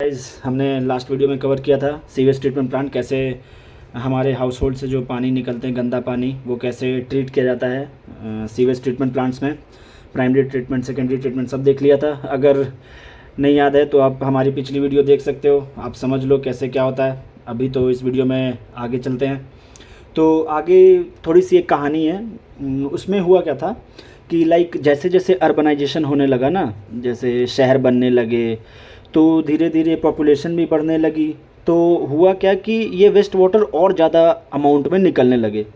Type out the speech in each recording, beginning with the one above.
Guys, हमने last video में cover किया था सीवेज ट्रीटमेंट प्लांट कैसे हमारे हाउस होल्ड से जो पानी निकलते हैं गंदा पानी वो कैसे ट्रीट किया जाता है सीवेज ट्रीटमेंट प्लांट्स में। प्राइमरी ट्रीटमेंट, सेकेंडरी ट्रीटमेंट सब देख लिया था। अगर नहीं याद है तो आप हमारी पिछली वीडियो देख सकते हो, आप समझ लो कैसे क्या होता है। अभी तो इस वीडियो में आगे चलते हैं। तो आगे थोड़ी सी एक कहानी है। उसमें हुआ क्या था कि जैसे जैसे अर्बनाइजेशन होने लगा ना, जैसे शहर बनने लगे तो धीरे धीरे पॉपुलेशन भी बढ़ने लगी। तो हुआ क्या कि ये वेस्ट वाटर और ज़्यादा अमाउंट में निकलने लगे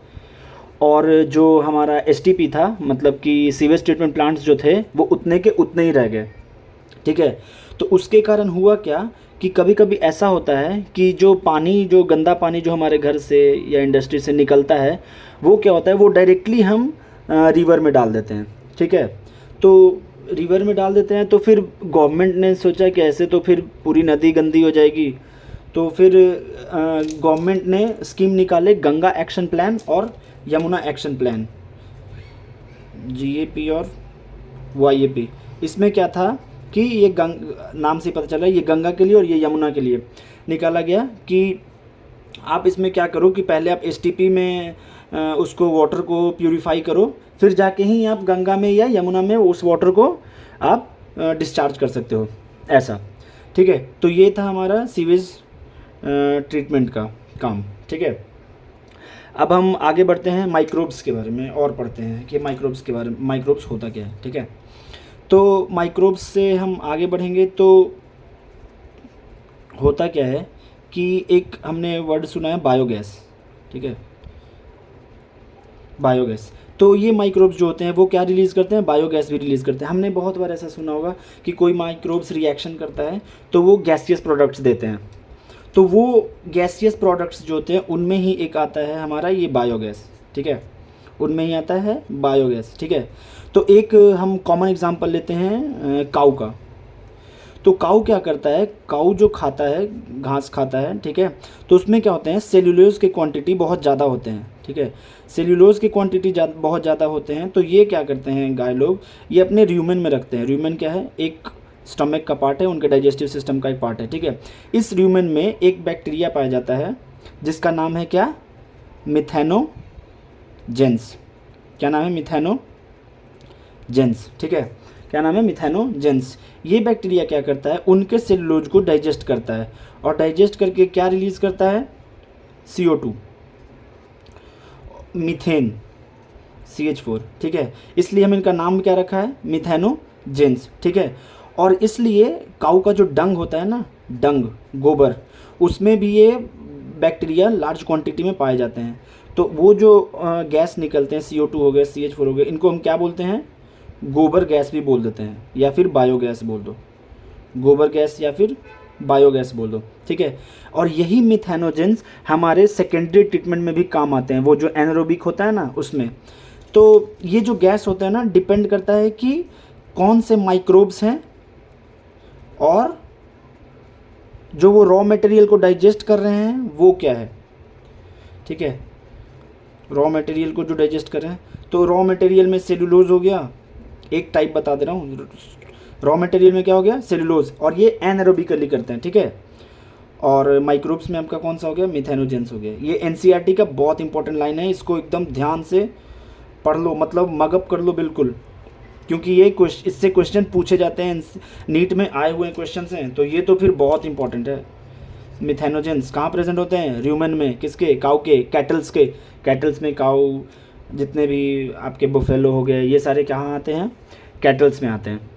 और जो हमारा एसटीपी था, मतलब कि सीवेज ट्रीटमेंट प्लांट्स जो थे वो उतने के उतने ही रह गए। ठीक है, तो उसके कारण हुआ क्या कि कभी कभी ऐसा होता है कि जो गंदा पानी जो हमारे घर से या इंडस्ट्री से निकलता है वो क्या होता है, वो डायरेक्टली हम रिवर में डाल देते हैं। ठीक है, तो रिवर में डाल देते हैं तो फिर गवर्नमेंट ने सोचा कि ऐसे तो फिर पूरी नदी गंदी हो जाएगी। तो फिर गवर्नमेंट ने स्कीम निकाले, गंगा एक्शन प्लान और यमुना एक्शन प्लान, जीएपी और वाईएपी। इसमें क्या था कि ये नाम से पता चला ये गंगा के लिए और ये यमुना के लिए निकाला गया कि आप इसमें क्या करो कि पहले आप एसटीपी में उसको वाटर को प्यूरिफाई करो, फिर जाके ही आप गंगा में या यमुना में उस वाटर को आप डिस्चार्ज कर सकते हो, ऐसा। ठीक है, तो ये था हमारा सीवेज ट्रीटमेंट का काम। ठीक है, अब हम आगे बढ़ते हैं, माइक्रोब्स के बारे में और पढ़ते हैं कि माइक्रोब्स होता क्या है। ठीक है, तो माइक्रोब्स से हम आगे बढ़ेंगे तो होता क्या है कि एक हमने वर्ड सुना है बायोगैस। ठीक है, बायोगैस। तो ये माइक्रोब्स जो होते हैं वो क्या रिलीज़ करते हैं, बायोगैस भी रिलीज़ करते हैं। हमने बहुत बार ऐसा सुना होगा कि कोई माइक्रोब्स रिएक्शन करता है तो वो गैसियस प्रोडक्ट्स देते हैं। तो वो गैसियस प्रोडक्ट्स जो होते हैं उनमें ही एक आता है हमारा ये बायोगैस। ठीक है, उनमें ही आता है बायोगैस। ठीक है, तो एक हम कॉमन एग्जांपल लेते हैं काऊ का। तो काऊ क्या करता है, काऊ जो खाता है, घास खाता है। ठीक है, तो उसमें क्या होते हैं, सेल्यूलोज की क्वांटिटी बहुत ज़्यादा होते हैं। ठीक है, सेल्यूलोज की क्वांटिटी बहुत ज़्यादा होते हैं तो ये क्या करते हैं गाय लोग, ये अपने र्यूमेन में रखते हैं। र्यूमेन क्या है, एक स्टमक का पार्ट है, उनके डाइजेस्टिव सिस्टम का एक पार्ट है। ठीक है, इस र्यूमेन में एक बैक्टीरिया पाया जाता है जिसका नाम है क्या, मिथेनोजेंस। क्या नाम है, मिथेनोजेंस। ठीक है, क्या नाम है, मिथेनोजेंस। ये बैक्टीरिया क्या करता है, उनके सेलुलोज को डाइजेस्ट करता है और डाइजेस्ट करके क्या रिलीज करता है, CO2, मीथेन, CH4। ठीक है, इसलिए हम इनका नाम क्या रखा है, मिथेनोजेंस। ठीक है, और इसलिए काऊ का जो डंग होता है ना, डंग, गोबर, उसमें भी ये बैक्टीरिया लार्ज क्वांटिटी में पाए जाते हैं। तो वो जो गैस निकलते हैं, CO2 हो गए, CH4 हो गए, इनको हम क्या बोलते हैं, गोबर गैस भी बोल देते हैं या फिर बायोगैस बोल दो, गोबर गैस या फिर बायोगैस बोल दो। ठीक है, और यही मिथेनोजेंस हमारे सेकेंडरी ट्रीटमेंट में भी काम आते हैं, वो जो एनारोबिक होता है ना उसमें। तो ये जो गैस होता है ना, डिपेंड करता है कि कौन से माइक्रोब्स हैं और जो वो रॉ मटेरियल को डाइजेस्ट कर रहे हैं वो क्या है। ठीक है, रॉ मटेरियल को जो डाइजेस्ट कर रहे हैं, तो रॉ मटेरियल में सेलुलोज हो गया, एक टाइप बता दे रहा हूँ, रॉ मटेरियल में क्या हो गया, सेलुलोज, और ये एनारोबिकली करते हैं। ठीक है, और माइक्रोब्स में आपका कौन सा हो गया, मिथेनोजेंस हो गया। ये एनसीईआरटी का बहुत इंपॉर्टेंट लाइन है, इसको एकदम ध्यान से पढ़ लो, मतलब मगअप कर लो बिल्कुल, क्योंकि ये इससे क्वेश्चन पूछे जाते हैं, नीट में आए हुए क्वेश्चन हैं, तो ये तो फिर बहुत इंपॉर्टेंट है। मिथेनोजेंस कहाँ प्रेजेंट होते हैं, र्यूमेन में, किसके, काऊ के, कैटल्स के। कैटल्स में काऊ, जितने भी आपके बुफेलो हो गए, ये सारे कहाँ आते हैं, कैटल्स में आते हैं।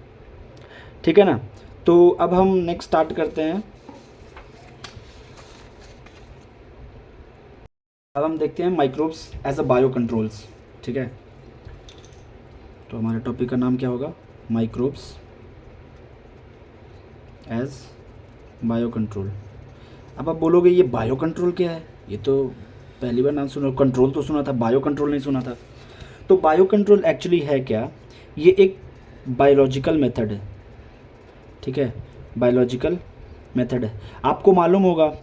ठीक है ना, तो अब हम नेक्स्ट स्टार्ट करते हैं। अब हम देखते हैं microbes as a bio controls. ठीक है, तो हमारे टॉपिक का नाम क्या होगा, माइक्रोब्स एज बायो कंट्रोल। अब आप बोलोगे ये बायो कंट्रोल क्या है, ये तो पहली बार नाम सुना, कंट्रोल तो सुना था, बायो कंट्रोल नहीं सुना था। तो बायो कंट्रोल एक्चुअली है क्या, ये एक बायोलॉजिकल मेथड है। ठीक है, बायोलॉजिकल मेथड है। आपको मालूम होगा,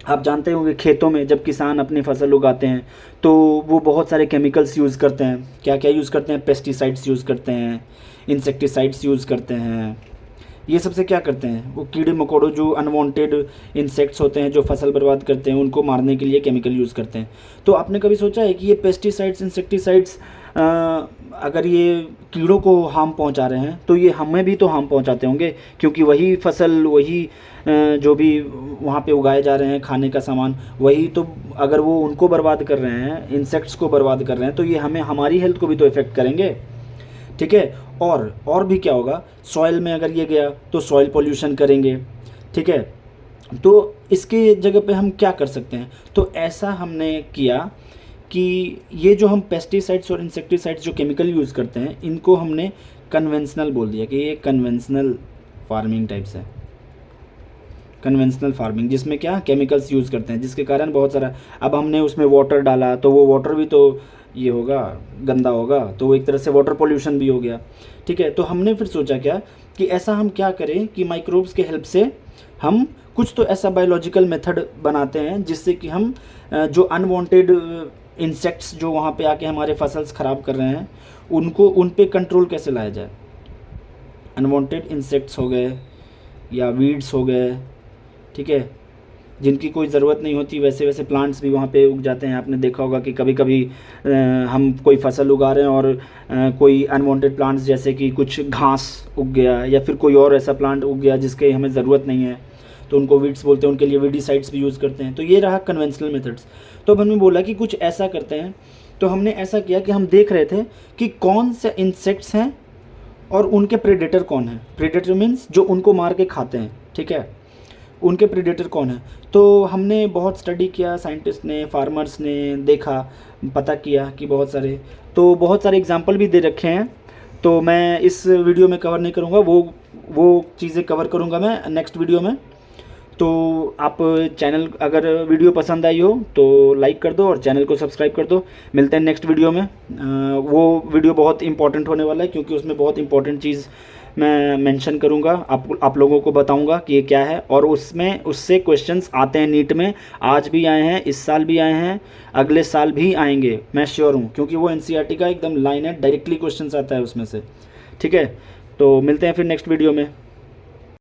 आप जानते होंगे, खेतों में जब किसान अपनी फसल उगाते हैं तो वो बहुत सारे केमिकल्स यूज़ करते हैं। क्या क्या यूज़ करते हैं, पेस्टिसाइड्स यूज़ करते हैं, इंसेक्टिसाइड्स यूज़ करते हैं, ये सबसे क्या करते हैं, वो कीड़े मकोड़ों जो अनवांटेड इंसेक्ट्स होते हैं जो फसल बर्बाद करते हैं उनको मारने के लिए केमिकल यूज़ करते हैं। तो आपने कभी सोचा है कि ये पेस्टिसाइड्स इंसेक्टिसाइड्स अगर ये कीड़ों को हार्म पहुंचा रहे हैं तो ये हमें भी तो हार्म पहुंचाते होंगे, क्योंकि वही फसल वही जो भी वहाँ पे उगाए जा रहे हैं खाने का सामान वही तो, अगर वो उनको बर्बाद कर रहे हैं, इंसेक्ट्स को बर्बाद कर रहे हैं, तो ये हमें हमारी हेल्थ को भी तो इफ़ेक्ट करेंगे। ठीक है, और भी क्या होगा, सॉइल में अगर ये गया तो सॉइल पोल्यूशन करेंगे। ठीक है, तो इसके जगह पे हम क्या कर सकते हैं, तो ऐसा हमने किया कि ये जो हम पेस्टिसाइड्स और इंसेक्टिसाइड्स जो केमिकल यूज़ करते हैं इनको हमने कन्वेंशनल बोल दिया कि ये कन्वेंशनल फार्मिंग टाइप्स है। कन्वेंशनल फार्मिंग जिसमें क्या केमिकल्स यूज़ करते हैं, जिसके कारण बहुत सारा, अब हमने उसमें वाटर डाला तो वो वाटर भी तो ये होगा, गंदा होगा, तो वो एक तरह से वाटर पोल्यूशन भी हो गया। ठीक है, तो हमने फिर सोचा क्या कि ऐसा हम क्या करें कि माइक्रोब्स के हेल्प से हम कुछ तो ऐसा बायोलॉजिकल मेथड बनाते हैं जिससे कि हम जो अनवांटेड इंसेक्ट्स जो वहाँ पे आके हमारे फसल्स ख़राब कर रहे हैं उनको, उन पे कंट्रोल कैसे लाया जाए। अनवांटेड इंसेक्ट्स हो गए या वीड्स हो गए, ठीक है, जिनकी कोई ज़रूरत नहीं होती, वैसे वैसे प्लांट्स भी वहाँ पे उग जाते हैं। आपने देखा होगा कि कभी कभी हम कोई फसल उगा रहे हैं और कोई अनवांटेड प्लांट्स जैसे कि कुछ घास उग गया या फिर कोई और ऐसा प्लांट उग गया जिसके हमें ज़रूरत नहीं है, तो उनको वीड्स बोलते हैं, उनके लिए वीडीसाइड्स भी यूज़ करते हैं। तो ये रहा कन्वेंशनल मेथड्स। तो अब हमने बोला कि कुछ ऐसा करते हैं, तो हमने ऐसा किया कि हम देख रहे थे कि कौन से इंसेक्ट्स हैं और उनके प्रेडेटर कौन है। प्रेडेटर मीन्स जो उनको मार के खाते हैं, ठीक है, उनके प्रेडेटर कौन है। तो हमने बहुत स्टडी किया, साइंटिस्ट ने, फार्मर्स ने देखा, पता किया कि बहुत सारे एग्जांपल भी दे रखे हैं। तो मैं इस वीडियो में कवर नहीं करूँगा, वो चीज़ें कवर करूँगा मैं नेक्स्ट वीडियो में। तो आप चैनल, अगर वीडियो पसंद आई हो तो लाइक कर दो और चैनल को सब्सक्राइब कर दो। मिलते हैं नेक्स्ट वीडियो में। वो वीडियो बहुत इंपॉर्टेंट होने वाला है क्योंकि उसमें बहुत इंपॉर्टेंट चीज़ मैं मेंशन करूंगा, आप लोगों को बताऊंगा कि ये क्या है। और उससे क्वेश्चंस आते हैं नीट में, आज भी आए हैं, इस साल भी आए हैं, अगले साल भी आएंगे, मैं श्योर हूँ, क्योंकि वो एनसीईआरटी का एकदम लाइन है, डायरेक्टली क्वेश्चंस आता है उसमें से। ठीक है, तो मिलते हैं फिर नेक्स्ट वीडियो में।